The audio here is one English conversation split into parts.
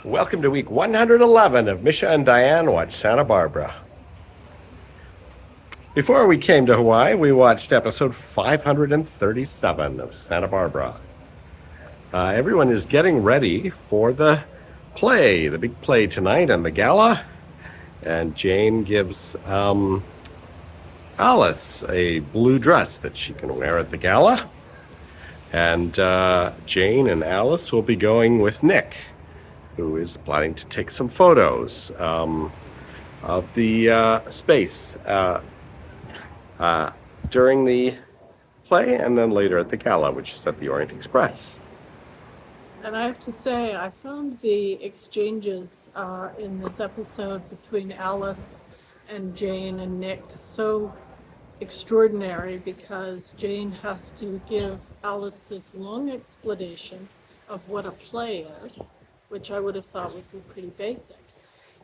Welcome to week 111 of Misha and Dianne Watch Santa Barbara. Before we came to Hawaii, we watched episode 537 of Santa Barbara. Everyone is getting ready for the big play tonight and the gala. And Jane gives Alice a blue dress that she can wear at the gala. And Jane and Alice will be going with Nick, who is planning to take some photos of the space during the play and then later at the gala, which is at the Orient Express. And I have to say, I found the exchanges in this episode between Alice and Jane and Nick so extraordinary, because Jane has to give Alice this long explanation of what a play is, which I would have thought would be pretty basic.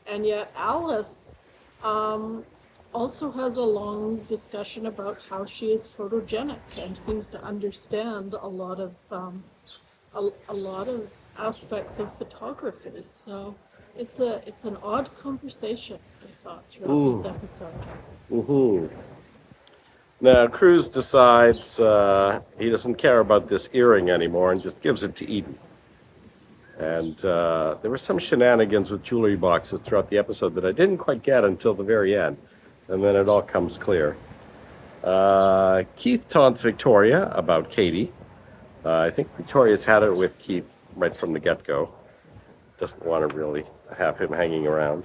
And yet Alice also has a long discussion about how she is photogenic and seems to understand a lot of aspects of photography. So it's an odd conversation, I thought, throughout this episode. Mm-hmm. Now Cruz decides he doesn't care about this earring anymore and just gives it to Eden. And there were some shenanigans with jewelry boxes throughout the episode that I didn't quite get until the very end. And then it all comes clear. Keith taunts Victoria about Katie. I think Victoria's had it with Keith right from the get-go. Doesn't want to really have him hanging around.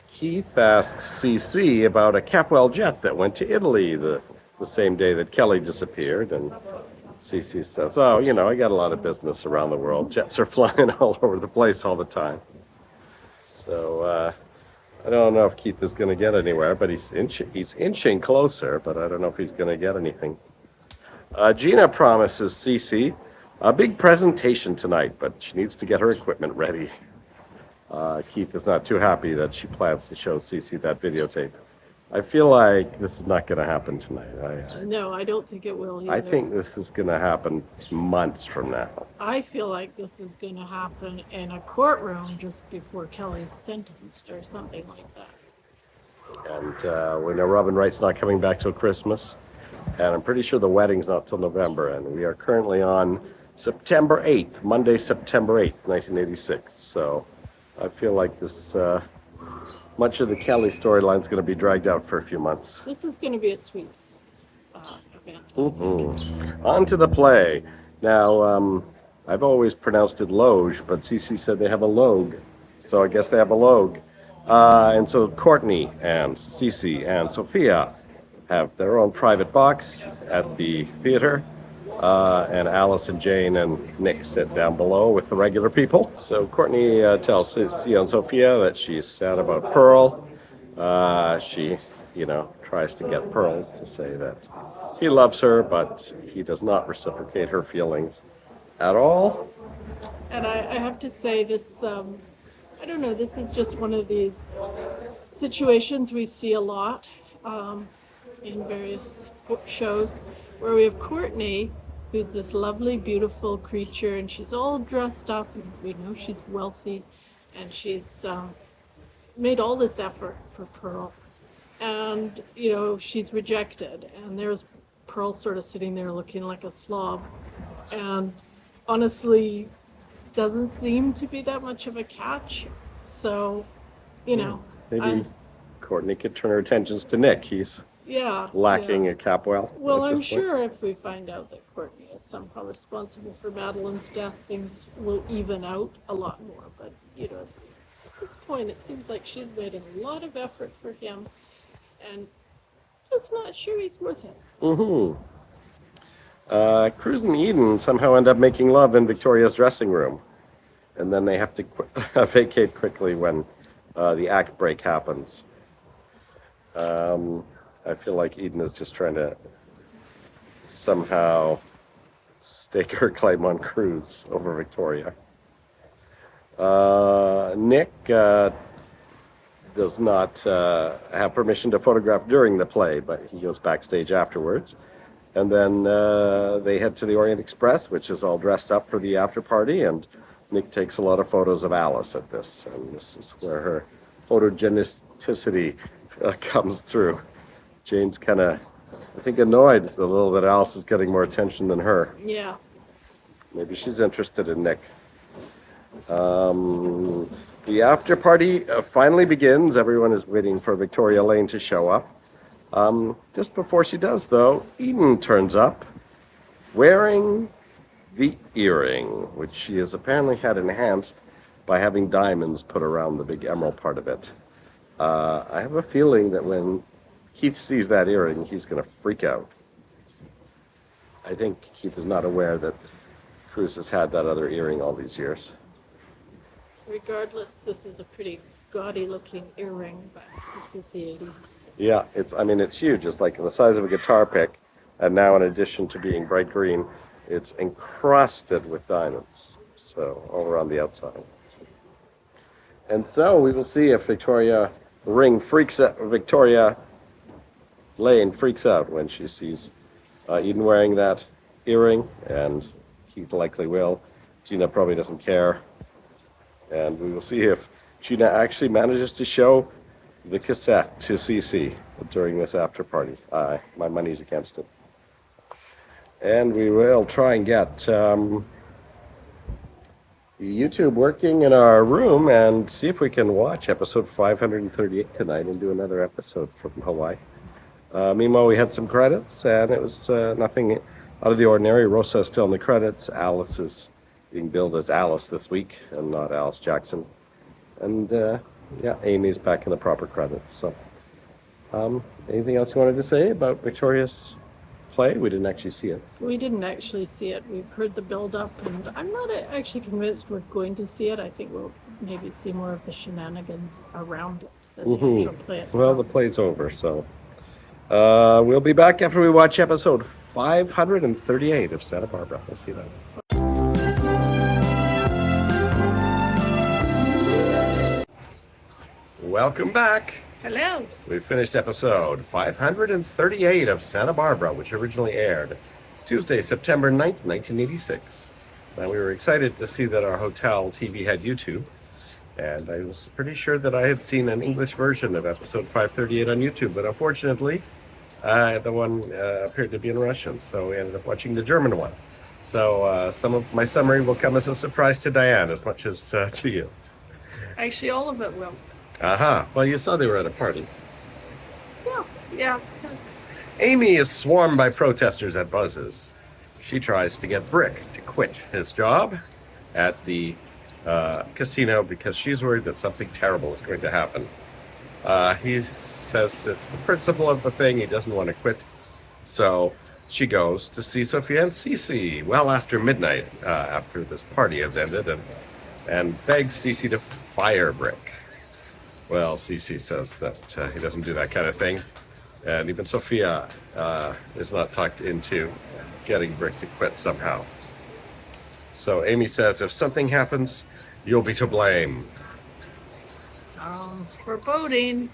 Keith asks CC about a Capwell jet that went to Italy the same day that Kelly disappeared. And CC says, oh, I got a lot of business around the world. Jets are flying all over the place all the time. So I don't know if Keith is going to get anywhere, but he's inching closer, but I don't know if he's going to get anything. Gina promises CC a big presentation tonight, but she needs to get her equipment ready. Keith is not too happy that she plans to show CC that videotape. I feel like this is not going to happen tonight. No, I don't think it will either. I think this is going to happen months from now. I feel like this is going to happen in a courtroom just before Kelly's sentenced or something like that. And we know Robin Wright's not coming back till Christmas. And I'm pretty sure the wedding's not till November. And we are currently on September 8th, Monday, September 8th, 1986. So I feel like this... much of the Kelly storyline is going to be dragged out for a few months. This is going to be a sweeps event. Mm-hmm. On to the play. Now, I've always pronounced it Loge, but Cece said they have a Logue. So I guess they have a Logue. And so Courtney and Cece and Sophia have their own private box at the theater. And Alice and Jane and Nick sit down below with the regular people. So Courtney tells Cece and Sophia that she's sad about Pearl. She, tries to get Pearl to say that he loves her, but he does not reciprocate her feelings at all. And I have to say this, I don't know, this is just one of these situations we see a lot in various shows, where we have Courtney, who's this lovely, beautiful creature, and she's all dressed up, and we know she's wealthy, and she's made all this effort for Pearl. And, she's rejected, and there's Pearl sort of sitting there looking like a slob, and honestly, doesn't seem to be that much of a catch. So, Maybe Courtney could turn her attentions to Nick. He's lacking a Capwell. Well, I'm sure if we find out that Courtney is somehow responsible for Madeline's death, things will even out a lot more. But, at this point, it seems like she's made a lot of effort for him, and just not sure he's worth it. Mm-hmm. Cruz and Eden somehow end up making love in Victoria's dressing room. And then they have to vacate quickly when the act break happens. I feel like Eden is just trying to somehow stake her claim on Cruz over Victoria. Nick does not have permission to photograph during the play, but he goes backstage afterwards. And then they head to the Orient Express, which is all dressed up for the after party, and Nick takes a lot of photos of Alice at this, and this is where her photogenicity comes through. Jane's kind of, I think, annoyed a little that Alice is getting more attention than her. Yeah. Maybe she's interested in Nick. The after party finally begins. Everyone is waiting for Victoria Lane to show up. Just before she does, though, Eden turns up wearing the earring, which she has apparently had enhanced by having diamonds put around the big emerald part of it. I have a feeling that when Keith sees that earring, he's going to freak out. I think Keith is not aware that Cruz has had that other earring all these years. Regardless, this is a pretty gaudy looking earring, but this is the 80s. Yeah, it's huge. It's like the size of a guitar pick, and now in addition to being bright green, it's encrusted with diamonds, so all around the outside. And so we will see if Victoria Lane freaks out when she sees Eden wearing that earring, and Keith likely will. Gina probably doesn't care. And we will see if Gina actually manages to show the cassette to Cece during this after party. My money's against it. And we will try and get YouTube working in our room and see if we can watch episode 538 tonight and do another episode from Hawaii. Meanwhile, we had some credits, and it was nothing out of the ordinary. Rosa is still in the credits. Alice is being billed as Alice this week and not Alice Jackson. And Amy's back in the proper credits. So, anything else you wanted to say about Victoria's play? We didn't actually see it. We didn't actually see it. We've heard the build-up, and I'm not actually convinced we're going to see it. I think we'll maybe see more of the shenanigans around it than the actual play itself. Well, the play's over, so we'll be back after we watch episode 538 of Santa Barbara. Let's see that. Welcome back. Hello. We finished episode 538 of Santa Barbara, which originally aired Tuesday, September 9th, 1986. Now, we were excited to see that our hotel TV had YouTube, and I was pretty sure that I had seen an English version of episode 538 on YouTube, but unfortunately, the one appeared to be in Russian, so we ended up watching the German one. So some of my summary will come as a surprise to Diane as much as to you. Actually, all of it will. Aha. Well, you saw they were at a party. Yeah. Amy is swarmed by protesters at Buzz's. She tries to get Brick to quit his job at the casino because she's worried that something terrible is going to happen. He says it's the principle of the thing. He doesn't want to quit. So she goes to see Sophia and Cece well after midnight, after this party has ended, and begs Cece to fire Brick. Well, Cece says that he doesn't do that kind of thing. And even Sophia is not talked into getting Brick to quit somehow. So Amy says, if something happens, you'll be to blame. Sounds foreboding.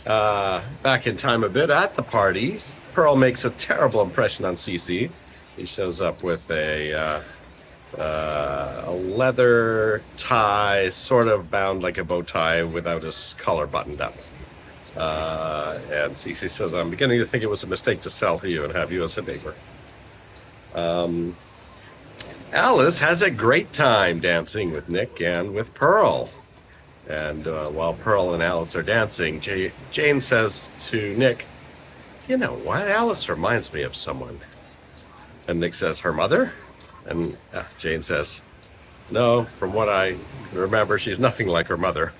Back in time a bit at the parties, Pearl makes a terrible impression on Cece. He shows up with a leather tie, sort of bound like a bow tie without his collar buttoned up. And Cece says, I'm beginning to think it was a mistake to sell to you and have you as a neighbor. Alice has a great time dancing with Nick and with Pearl. And while Pearl and Alice are dancing, Jane says to Nick, you know what? Alice reminds me of someone. And Nick says, her mother? And Jane says, no, from what I remember, she's nothing like her mother.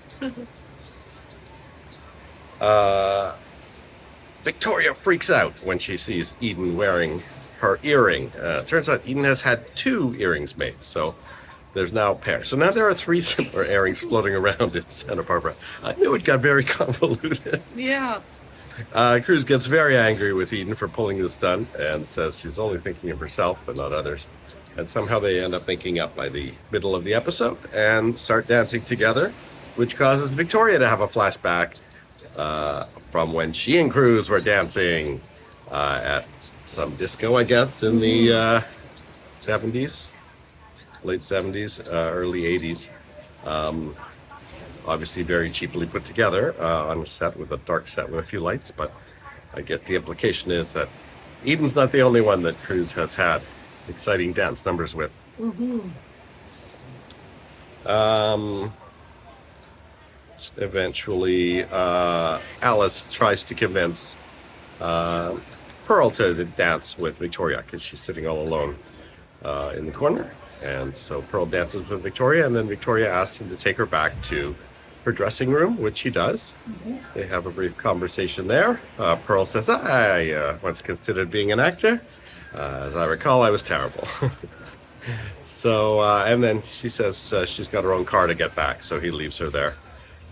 Victoria freaks out when she sees Eden wearing her earring. Turns out Eden has had 2 earrings made, so there's now a pair. So now there are 3 similar earrings floating around in Santa Barbara. I knew it got very convoluted. Yeah. Cruz gets very angry with Eden for pulling this stunt and says she's only thinking of herself and not others. And somehow they end up making up by the middle of the episode and start dancing together, which causes Victoria to have a flashback from when she and Cruz were dancing at some disco, I guess, in the 70s. late 70s, early 80s. Obviously very cheaply put together on a set with a dark set with a few lights, but I guess the implication is that Eden's not the only one that Cruise has had exciting dance numbers with. Mm-hmm. Eventually, Alice tries to convince Pearl to dance with Victoria because she's sitting all alone in the corner. And so Pearl dances with Victoria, and then Victoria asks him to take her back to her dressing room, which he does. Mm-hmm. They have a brief conversation there. Pearl says, I once considered being an actor. As I recall, I was terrible. So, and then she says she's got her own car to get back, so he leaves her there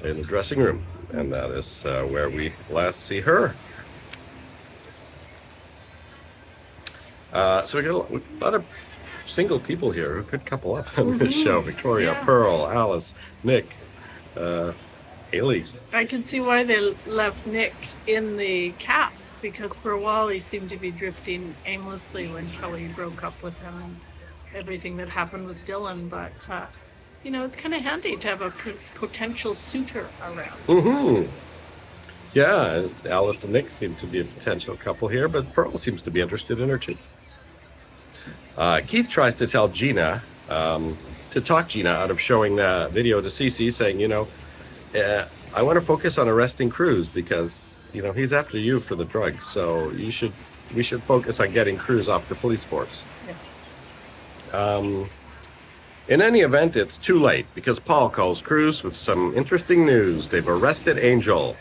in the dressing room. And that is where we last see her. So we got a lot of single people here who could couple up on this show. Victoria, Yeah. Pearl, Alice, Nick, Haley. I can see why they left Nick in the cast, because for a while he seemed to be drifting aimlessly when Kelly broke up with him and everything that happened with Dylan. But, you know, it's kind of handy to have a potential suitor around. Mm-hmm. Yeah, Alice and Nick seem to be a potential couple here, but Pearl seems to be interested in her too. Keith tries to tell Gina, to talk Gina out of showing the video to Cece, saying, you know, I want to focus on arresting Cruz because, you know, he's after you for the drugs. So we should focus on getting Cruz off the police force. Yeah. In any event, it's too late because Paul calls Cruz with some interesting news. They've arrested Angel,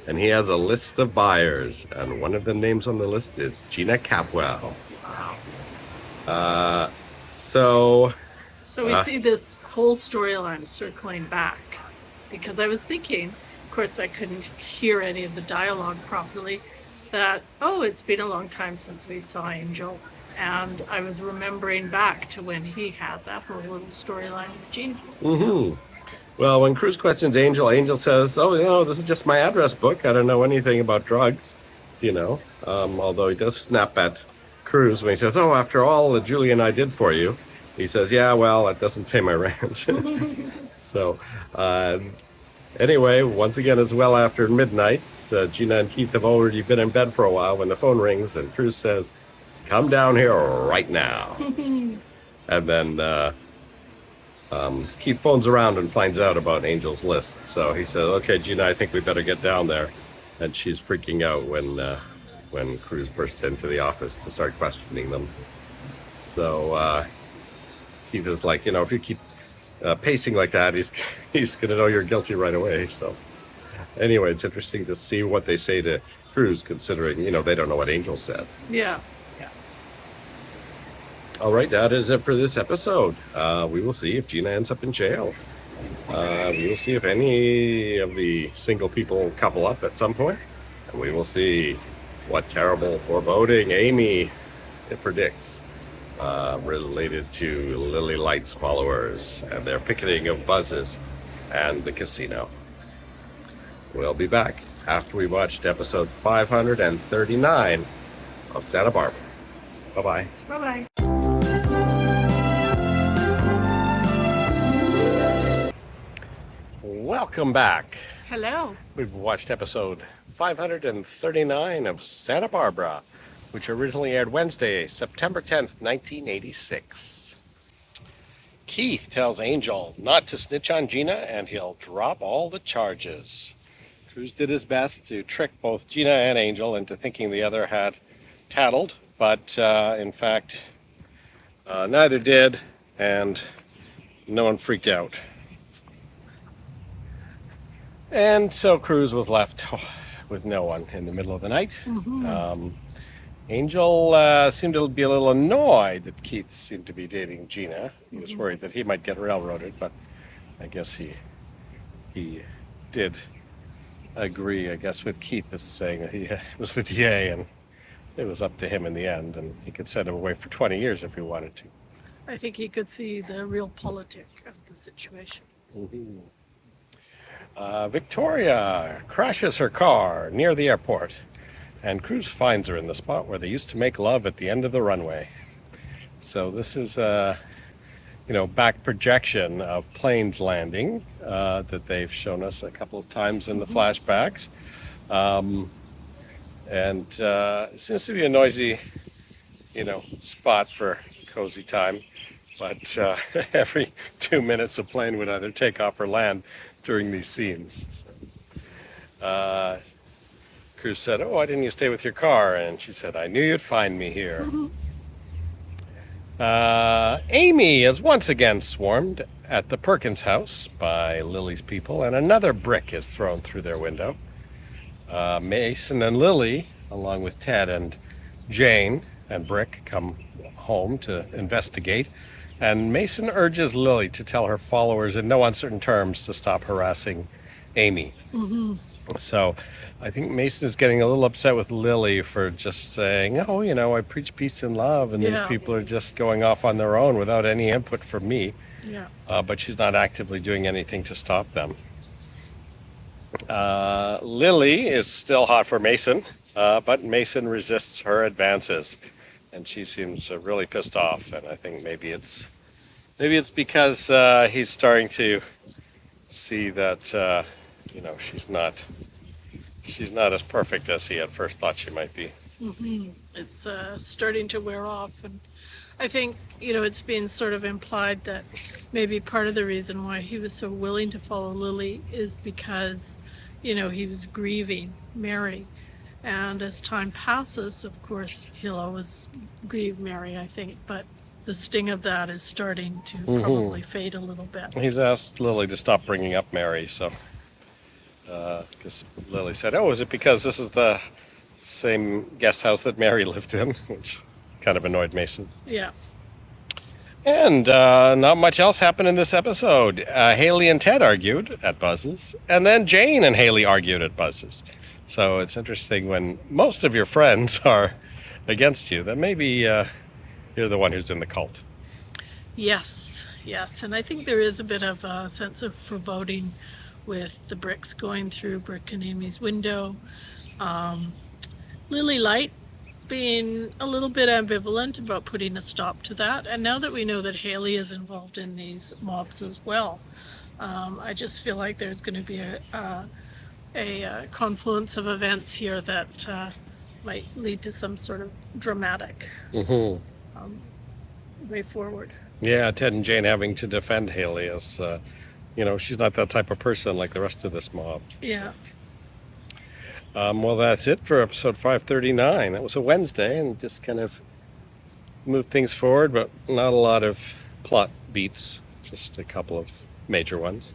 and he has a list of buyers, and one of the names on the list is Gina Capwell. So we see this whole storyline circling back, because I was thinking, of course I couldn't hear any of the dialogue properly, that, oh, it's been a long time since we saw Angel. And I was remembering back to when he had that whole little storyline with Gina. Mm-hmm. Well, when Cruz questions Angel, Angel says, oh, you know, this is just my address book. I don't know anything about drugs, you know, although he does snap at Cruz when he says, oh, after all that Julie and I did for you. He says, yeah, well, that doesn't pay my rent. So, anyway, once again, it's well after midnight. Gina and Keith have already been in bed for a while when the phone rings, and Cruz says, come down here right now. And then Keith phones around and finds out about Angel's list. So he says, okay, Gina, I think we better get down there. And she's freaking out when Cruz bursts into the office to start questioning them. So Keith is like, you know, if you keep pacing like that, he's going to know you're guilty right away. So anyway, it's interesting to see what they say to Cruz, considering, you know, they don't know what Angel said. Yeah. All right, that is it for this episode. We will see if Gina ends up in jail. We will see if any of the single people couple up at some point. And we will see what terrible foreboding Amy predicts related to Lily Light's followers and their picketing of buses and the casino. We'll be back after we watched episode 539 of Santa Barbara. Bye-bye. Bye-bye. Welcome back. Hello. We've watched episode 539 of Santa Barbara, which originally aired Wednesday, September 10th, 1986. Keith tells Angel not to snitch on Gina and he'll drop all the charges. Cruz did his best to trick both Gina and Angel into thinking the other had tattled, but in fact, neither did, and no one freaked out. And so Cruz was left with no one in the middle of the night. Mm-hmm. Angel seemed to be a little annoyed that Keith seemed to be dating Gina. He was worried that he might get railroaded, but I guess he did agree, I guess, with Keith as saying that he was the DA and it was up to him in the end, and he could send him away for 20 years if he wanted to. I think he could see the real politic of the situation. Mm-hmm. Victoria crashes her car near the airport, and Cruz finds her in the spot where they used to make love at the end of the runway. So this is back projection of planes landing that they've shown us a couple of times in the flashbacks. And it seems to be a noisy, spot for cozy time. But every 2 minutes, a plane would either take off or land during these scenes. Cruz said, "Oh, why didn't you stay with your car?" And she said, "I knew you'd find me here." Amy is once again swarmed at the Perkins house by Lily's people, and another brick is thrown through their window. Mason and Lily, along with Ted and Jane and Brick, come home to investigate, and Mason urges Lily to tell her followers in no uncertain terms to stop harassing Amy. So I think Mason is getting a little upset with Lily for just saying, "Oh, I preach peace and love, and these people are just going off on their own without any input from me." Yeah. But she's not actively doing anything to stop them. Lily is still hot for Mason, but Mason resists her advances, and she seems really pissed off. And I think maybe it's because he's starting to see that she's not as perfect as he at first thought she might be. It's starting to wear off, and I think it's being sort of implied that maybe part of the reason why he was so willing to follow Lily is because he was grieving Mary, and as time passes, of course, he'll always grieve Mary, I think, but the sting of that is starting to probably fade a little bit. He's asked Lily to stop bringing up Mary, so because Lily said, "Oh, is it because this is the same guest house that Mary lived in?" Which kind of annoyed Mason. Yeah. And not much else happened in this episode. Haley and Ted argued at Buzz's, and then Jane and Haley argued at Buzz's. So it's interesting when most of your friends are against you, that maybe you're the one who's in the cult. Yes, and I think there is a bit of a sense of foreboding with the bricks going through Brick and Amy's window. Lily Light being a little bit ambivalent about putting a stop to that, and now that we know that Haley is involved in these mobs as well, I just feel like there's going to be a confluence of events here that might lead to some sort of dramatic way forward. Yeah, Ted and Jane having to defend Haley as she's not that type of person like the rest of this mob. Yeah. Well, that's it for episode 539. That was a Wednesday, and just kind of moved things forward, but not a lot of plot beats, just a couple of major ones.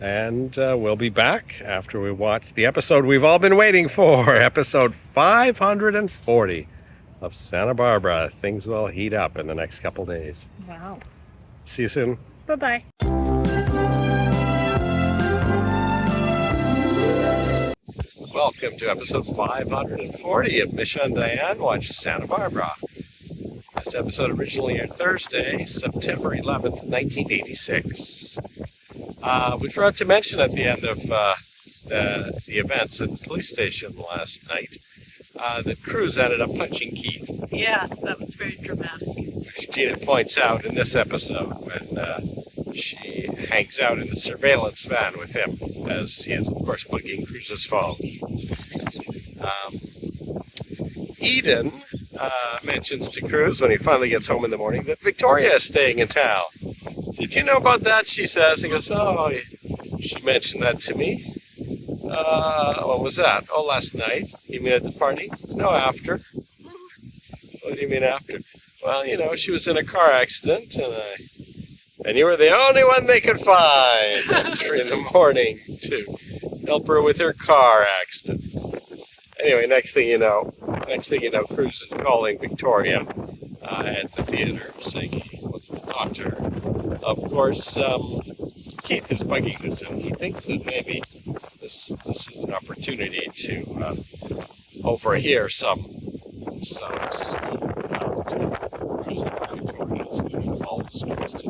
And we'll be back after we watch the episode we've all been waiting for, episode 540 of Santa Barbara. Things will heat up in the next couple days. Wow. See you soon. Bye-bye. Welcome to episode 540 of Misha and Dianne Watch Santa Barbara. This episode originally aired Thursday, September 11th, 1986. We forgot to mention at the end of the events at the police station last night that Cruz ended up punching Keith. Yes, that was very dramatic. Which Gina points out in this episode when she hangs out in the surveillance van with him, as he is, of course, bugging Cruz's phone. Eden mentions to Cruz when he finally gets home in the morning that Victoria is staying in town. "Did you know about that?" she says. He goes, "Oh, she mentioned that to me." What was that? "Oh, last night." "You mean at the party?" "No, after." "What do you mean after?" "Well, she was in a car accident, and you were the only one they could find at 3 in the morning to help her with her car accident." Anyway, next thing you know, Cruz is calling Victoria at the theater, saying he wants to talk to her. Of course, Keith is bugging this, and he thinks that maybe this is an opportunity to overhear some follows Cruz to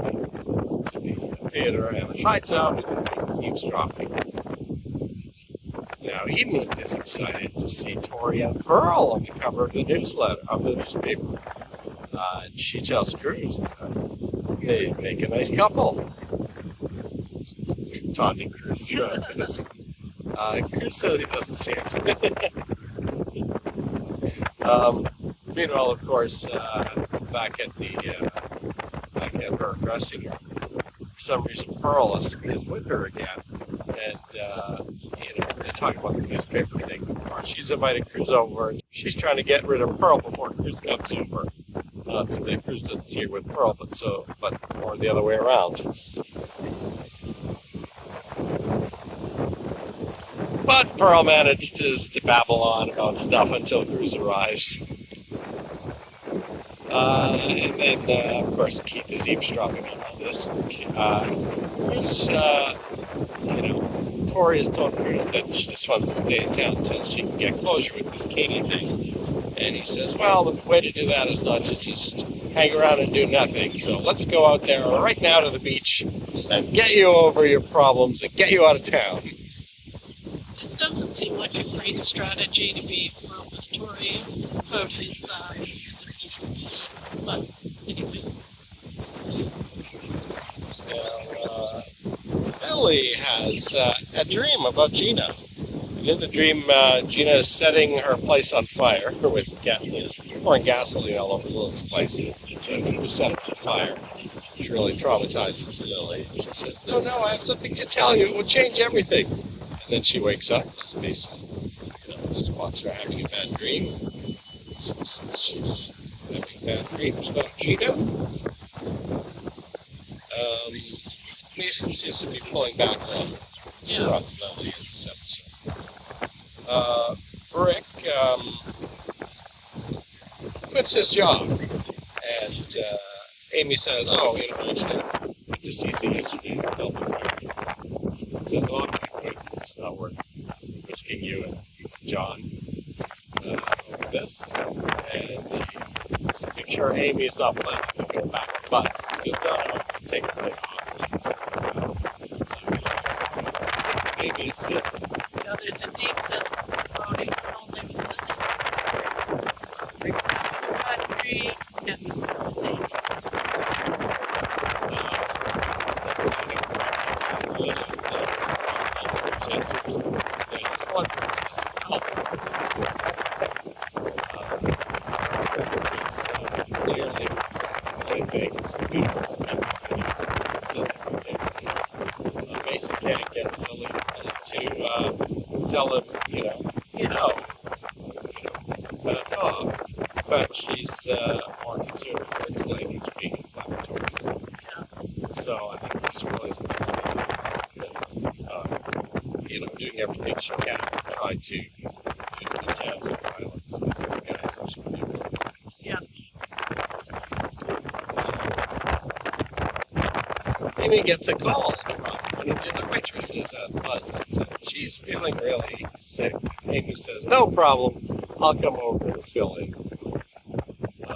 the theater and hides out and eavesdropping. Now, Eden is excited to see Tori and Pearl on the cover of the newspaper. And she tells Cruz that, They make a nice couple. Taunting Cruz throughout this. Cruz says he doesn't see it. Meanwhile, of course, back at her dressing room, for some reason Pearl is with her again, and they're talking about the newspaper thing. Or she's invited Cruz over, and she's trying to get rid of Pearl before Cruz comes over. So that Cruz doesn't see her with Pearl, but more the other way around. But Pearl managed to babble on about stuff until Cruz arrives. And then, of course, Keith is eavesdropping on all this. Cruz, Tori has told Cruz that she just wants to stay in town until she can get closure with this Katie thing. And he says, well, the way to do that is not to just hang around and do nothing. So let's go out there right now to the beach and get you over your problems and get you out of town. This doesn't seem like a great strategy to be firm with Tori about his opinion. But anyway. So, Ellie has a dream about Gina. And in the dream, Gina is setting her place on fire with pouring gasoline all over Lily's place. And was set on fire. Which really traumatizes Lily. She says, no, I have something to tell you. It will change everything. And then she wakes up. This Mason, spots her having a bad dream. She says she's having bad dreams about Gina. Mason seems to be pulling back a lot from Lily in this episode. Rick quits his job, and Amy says, I should have went to CC yesterday and tell me He said, I'm going to quit. It's not worth risking you and John over this. And to make sure Amy is not planning to go back to bus. She goes, no, take a day off. Amy is sick. There's a deep sense of foreboding, only with Lily's brings out the country, and so is Amy. Mason can't get Lily to tell him, back off. In fact, she's more concerned with Rick's language being inflammatory. So I think this really is supposed to be something doing everything she can to try to reduce the chance of violence because this guy is such a abuse. Amy gets a call from one of the other waitresses at the bus and she's feeling really sick. Amy says, no problem, I'll come over and fill in.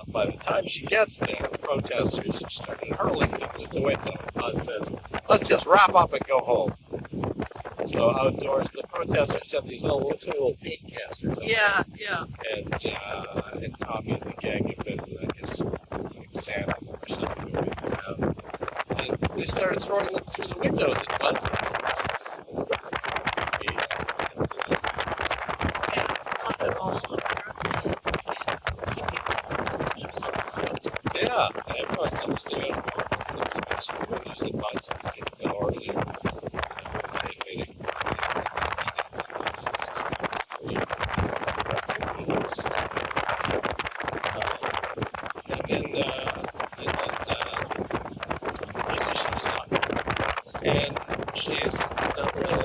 By the time she gets there, the protesters have started hurling things at the window. The bus says, let's just wrap up and go home. So outdoors, the protesters have these little paint cans or something. Yeah. And Tommy and the gang have been, sand or something over there. And they started throwing them through the windows at buses. Not at all. Yeah, everyone seems to get more of this, especially when using buses in order. And she's not really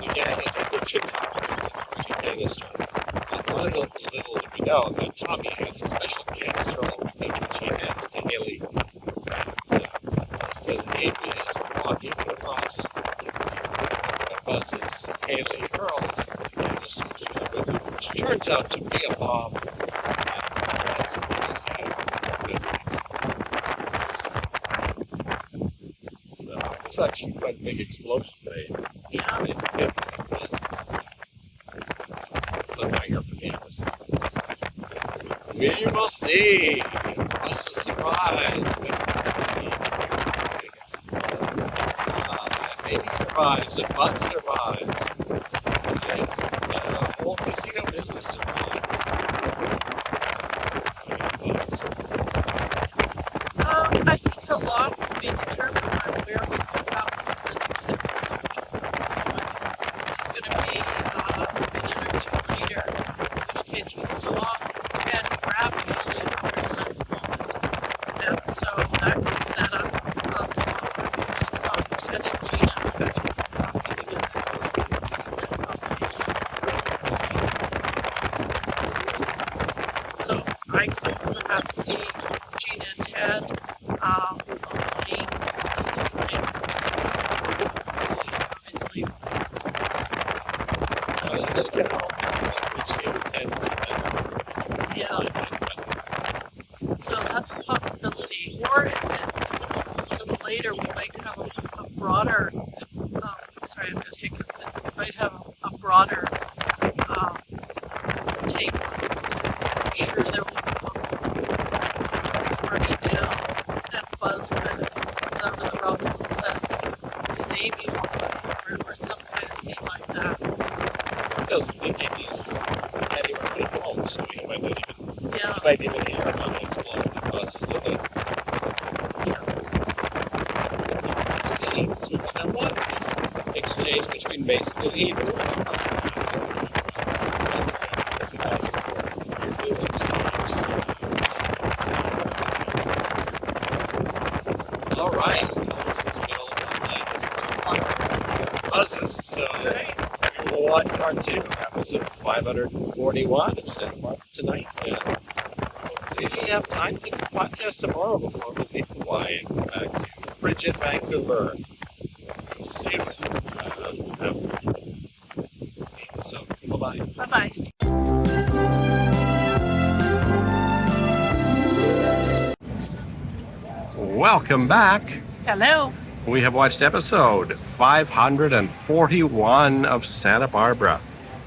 the gang is able to talk canister. Little do we know that Tommy has a special canister which he hands to Haley. Just as Amy is walking across the buses, Haley hurls the canister to the window, which turns out to be a bomb. It's actually quite a big explosion made. Yeah. It's the cliffhanger for the episode. We will see. Plus a surprise with if Amy survives, if Buzz survives, if the whole casino business survives. I think a lot will be determined by where we pick up the next episode. It's going to be a minute or two later, in which case we saw Ted grab Haley at the very last moment. And so that could set up we just saw Ted and Gina having coffee together. We can see that combination since the first years. So I could perhaps see Gina and Ted Elaine, obviously. Yeah. So that's a possibility. Or if it happens a little later, we might have a broader, sorry, I've got hiccups. We might have a broader take to this. I'm sure there will be a party down, and Buzz kind of comes out of the road and says, is Amy one? Or some kind of scene like that. He doesn't think Amy's anywhere at home, so he might not even hear about the explosion that Buzz is in it. So we can have one exchange between Mason and Eden. All right. Since we all listen to buzzes, so we'll watch part 2, episode 541 of Santa Barbara Tonight. And hopefully we have time to podcast tomorrow before we leave Hawaii and go back to frigid Vancouver. We'll see you. So, bye-bye. Bye-bye. Welcome back. Hello. We have watched episode 541 of Santa Barbara,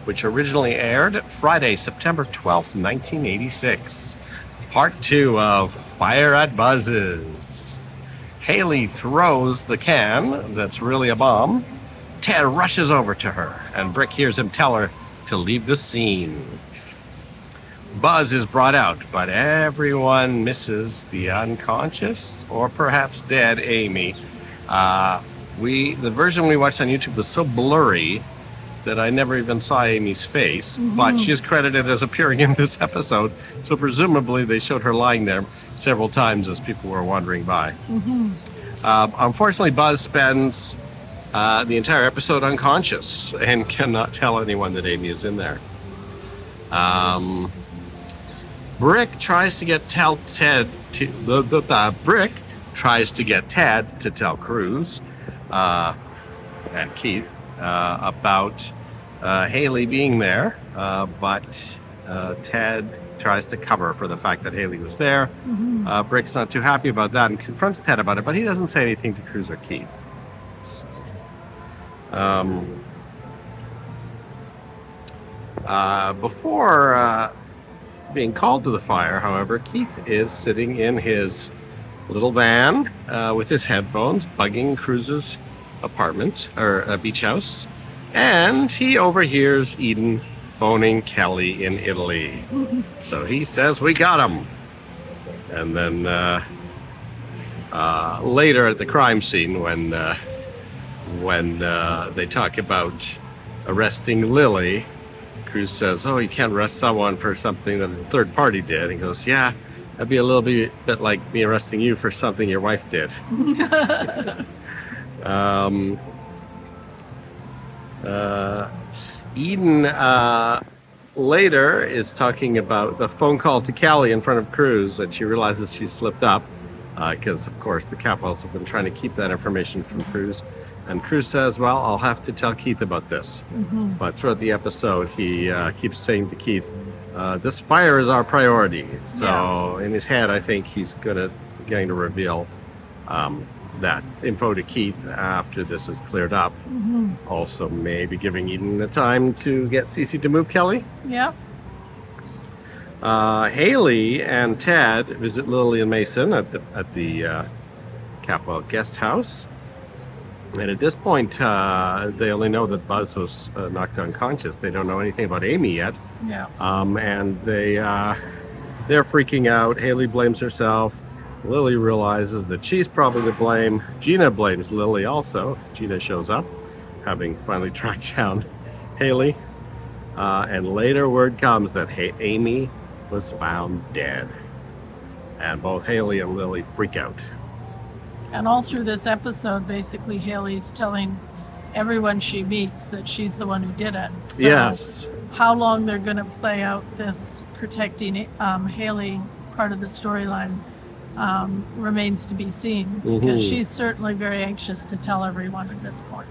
which originally aired Friday, September 12th, 1986. Part 2 of Fire at Buzz's. Haley throws the can that's really a bomb. Ted rushes over to her, and Brick hears him tell her to leave the scene. Buzz is brought out, but everyone misses the unconscious or perhaps dead Amy. The version we watched on YouTube was so blurry that I never even saw Amy's face, but she is credited as appearing in this episode, so presumably they showed her lying there several times as people were wandering by. Unfortunately, Buzz spends the entire episode unconscious and cannot tell anyone that Amy is in there. Brick tries to get Ted to tell Cruz and Keith about Haley being there, but Ted tries to cover for the fact that Haley was there. Brick's not too happy about that and confronts Ted about it, but he doesn't say anything to Cruz or Keith. Before being called to the fire, however, Keith is sitting in his little van with his headphones, bugging Cruz's apartment or beach house, and he overhears Eden phoning Kelly in Italy. So he says, "We got him." And then later at the crime scene, when they talk about arresting Lily, Cruz says, "Oh, you can't arrest someone for something that a third party did." He goes, "Yeah, that'd be a little bit like me arresting you for something your wife did." Eden later is talking about the phone call to Kelly in front of Cruz, and she realizes she slipped up because, of course, the Capwells have been trying to keep that information from Cruz. And Cruz says, "Well, I'll have to tell Keith about this." But throughout the episode, he keeps saying to Keith, "This fire is our priority." So in his head, I think he's going to reveal that info to Keith after this is cleared up. Also, maybe giving Eden the time to get Cece to move Kelly. Yeah. Haley and Ted visit Lily and Mason at the Capwell guest house. And at this point, they only know that Buzz was knocked unconscious. They don't know anything about Amy yet. Yeah. And they're freaking out. Haley blames herself. Lily realizes that she's probably to blame. Gina blames Lily also. Gina shows up, having finally tracked down Haley. And later word comes that Amy was found dead. And both Haley and Lily freak out. And all through this episode, basically, Haley's telling everyone she meets that she's the one who did it. So Yes. how long they're going to play out this protecting Haley part of the storyline remains to be seen, because she's certainly very anxious to tell everyone at this point.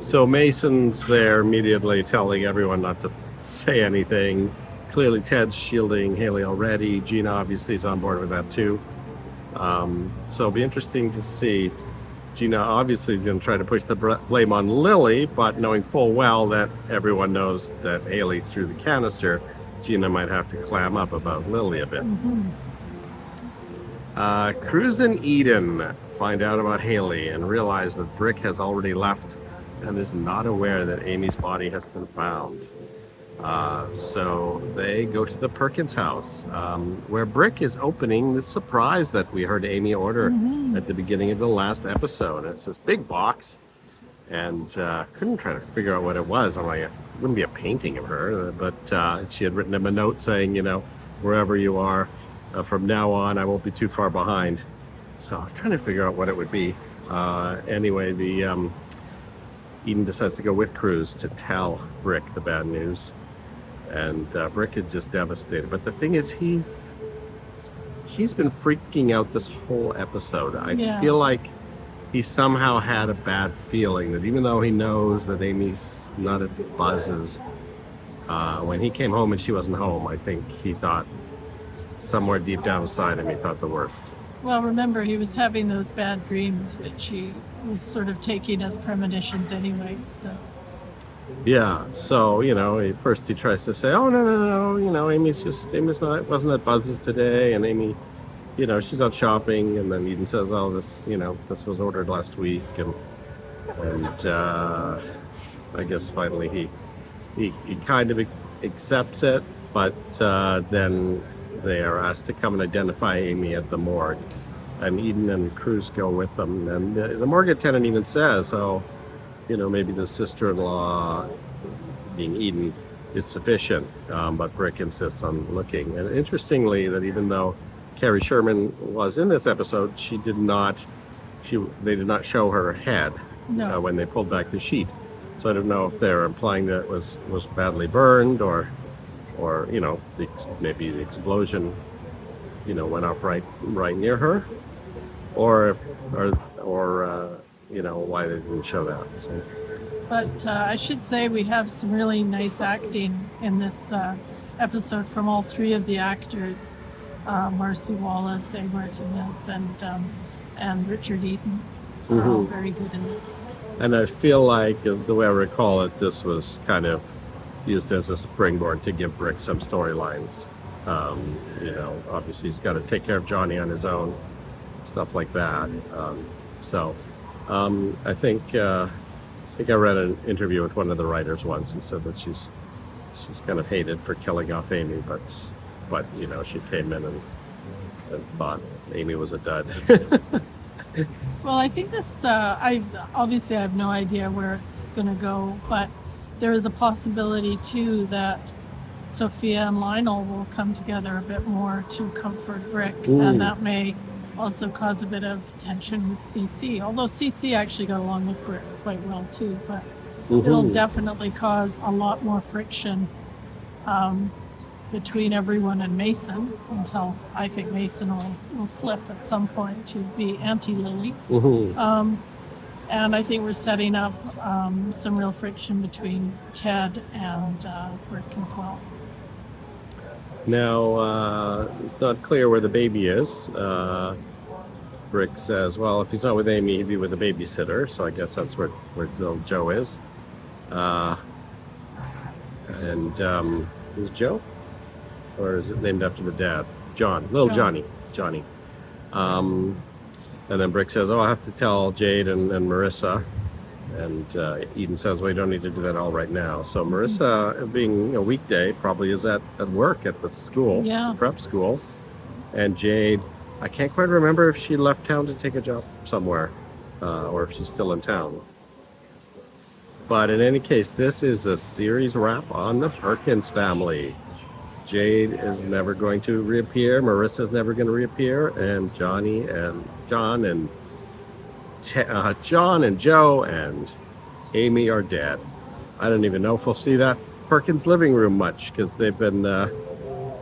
So Mason's there immediately telling everyone not to say anything. Clearly Ted's shielding Haley already. Gina obviously is on board with that too. So it'll be interesting to see. Gina obviously is going to try to push the blame on Lily, but knowing full well that everyone knows that Haley threw the canister, Gina might have to clam up about Lily a bit. Cruz and Eden find out about Haley and realize that Brick has already left and is not aware that Amy's body has been found. So they go to the Perkins house, where Brick is opening the surprise that we heard Amy order at the beginning of the last episode. It's this big box, and couldn't try to figure out what it was. I'm like, it wouldn't be a painting of her, but she had written him a note saying, wherever you are, from now on, I won't be too far behind. So I'm trying to figure out what it would be. Anyway, Eden decides to go with Cruz to tell Brick the bad news. And Brick is just devastated. But the thing is, he's been freaking out this whole episode. I feel like he somehow had a bad feeling that even though he knows that Amy's not at Buzz's, when he came home and she wasn't home, I think he thought somewhere deep down inside him, he thought the worst. Well, remember, he was having those bad dreams, which he was sort of taking as premonitions anyway, so... Yeah, so, first he tries to say, oh, no, wasn't at Buzz's today, and Amy, she's out shopping, and then Eden says, oh, this was ordered last week, and I guess finally he kind of accepts it, but then they are asked to come and identify Amy at the morgue, and Eden and Cruz go with them, and the morgue attendant even says, maybe the sister-in-law, being Eden, is sufficient, but Brick insists on looking. And interestingly, that even though Carrie Sherman was in this episode, they did not show her head when they pulled back the sheet. So I don't know if they're implying that it was badly burned, or maybe the explosion, went off right near her, or why they didn't show that. So. But I should say we have some really nice acting in this episode from all three of the actors, Marcy Wallace, A. Martinez, and Richard Eaton. Are all very good in this. And I feel like, the way I recall it, this was kind of used as a springboard to give Brick some storylines. Obviously he's got to take care of Johnny on his own, stuff like that. I think I read an interview with one of the writers once, and said that she's kind of hated for killing off Amy, but she came in and thought Amy was a dud. Well, I think this, I have no idea where it's going to go, but there is a possibility too that Sophia and Lionel will come together a bit more to comfort Brick, and that may also cause a bit of tension with CC, although CC actually got along with Brick quite well too, but it'll definitely cause a lot more friction between everyone and Mason, until I think Mason will flip at some point to be anti-Lily. And I think we're setting up some real friction between Ted and Brick as well. Now, it's not clear where the baby is. Brick says, well, if he's not with Amy, he'd be with a babysitter. So I guess that's where little Joe is. Who's Joe? or is it named after the dad? John, little John. Johnny. Um, and then Brick says, "Oh, I have to tell Jade and Marissa." And Eden says, "Well, you don't need to do that all right now." So Marissa, being a weekday, probably is at work at the school, Yeah. prep school. And Jade, I can't quite remember if she left town to take a job somewhere, or if she's still in town. But in any case, this is a series wrap on the Perkins family. Jade is never going to reappear. Marissa's never going to reappear, and John and John and Joe and Amy are dead. I don't even know if we'll see that Perkins living room much, because they've been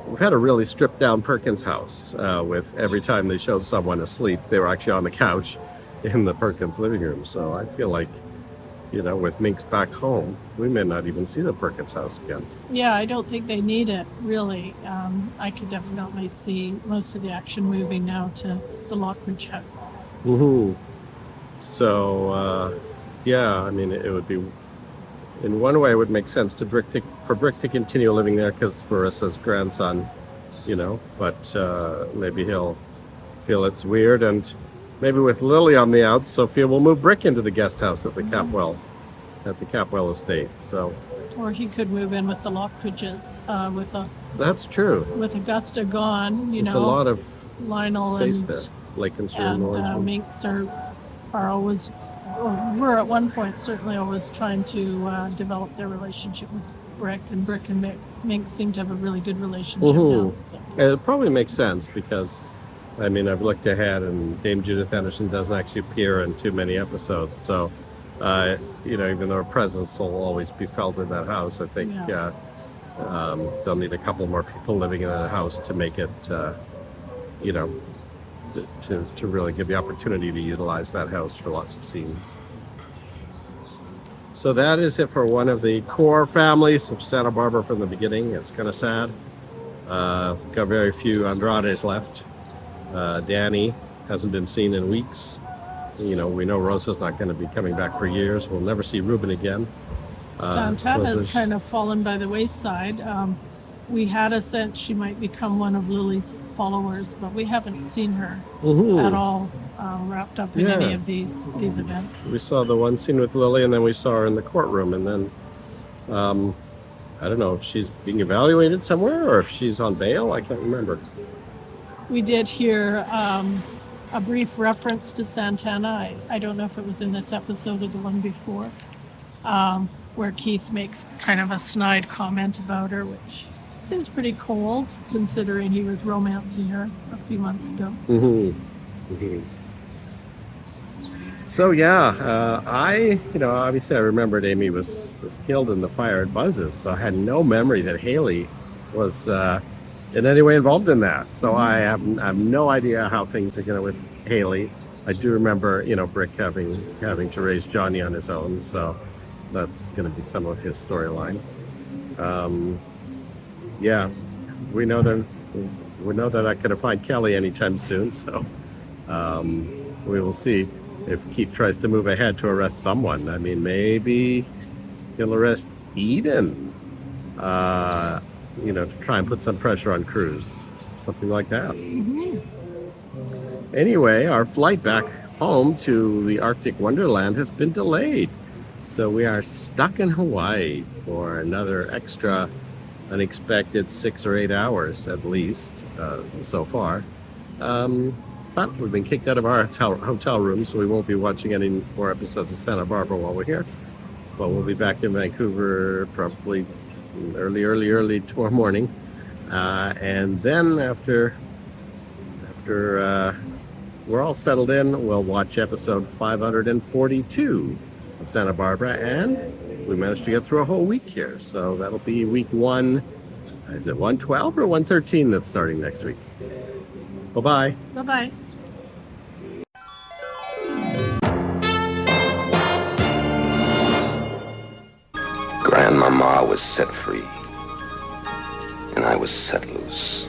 we've had a really stripped down Perkins house. With every time they showed someone asleep, they were actually on the couch in the Perkins living room. So I feel like, with Minx back home, we may not even see the Perkins house again. Yeah, I don't think they need it, really. I could definitely see most of the action moving now to the Lockridge house. Mm-hmm. So, yeah, I mean, it would be, in one way, it would make sense for Brick to continue living there because Marissa's grandson, but maybe he'll feel it's weird, and maybe with Lily on the outs, Sophia will move Brick into the guest house at the Capwell estate. So, or he could move in with the Lockridges that's true. With Augusta gone. There's a lot of Lionel space there. Lincolnshire and Orangewood. Minx are always, or were at one point certainly always trying to develop their relationship with Brick, and Minx seem to have a really good relationship now. So. It probably makes sense because, I mean, I've looked ahead, and Dame Judith Anderson doesn't actually appear in too many episodes. So, even though her presence will always be felt in that house, I think they'll need a couple more people living in that house to make it, to really give the opportunity to utilize that house for lots of scenes. So that is it for one of the core families of Santa Barbara from the beginning. It's kind of sad. Got very few Andrades left. Danny hasn't been seen in weeks. We know Rosa's not going to be coming back for years. We'll never see Ruben again. Santana's kind of fallen by the wayside. We had a sense she might become one of Lily's followers, but we haven't seen her at all wrapped up in any of these events. We saw the one scene with Lily, and then we saw her in the courtroom, and then I don't know if she's being evaluated somewhere or if she's on bail. I can't remember. We did hear a brief reference to Santana. I don't know if it was in this episode or the one before, where Keith makes kind of a snide comment about her, which seems pretty cold considering he was romancing her a few months ago. So obviously I remembered Amy was killed in the fire at Buzz's, but I had no memory that Haley was in any way involved in that. So I have no idea how things are going with Haley. I do remember, Brick having to raise Johnny on his own, so that's going to be some of his storyline. We know that I couldn't find Kelly anytime soon, so we will see if Keith tries to move ahead to arrest someone. I mean, maybe he'll arrest Eden, to try and put some pressure on Cruz, something like that. Anyway, our flight back home to the Arctic Wonderland has been delayed, so we are stuck in Hawaii for another extra unexpected 6 or 8 hours at least so far. But we've been kicked out of our hotel room, so we won't be watching any more episodes of Santa Barbara while we're here. But we'll be back in Vancouver probably early tomorrow morning. And then after we're all settled in, we'll watch episode 542 of Santa Barbara, and we managed to get through a whole week here. So that'll be week 1. Is it 112 or 113 that's starting next week? Bye-bye. Bye-bye. Grandmama was set free, and I was set loose.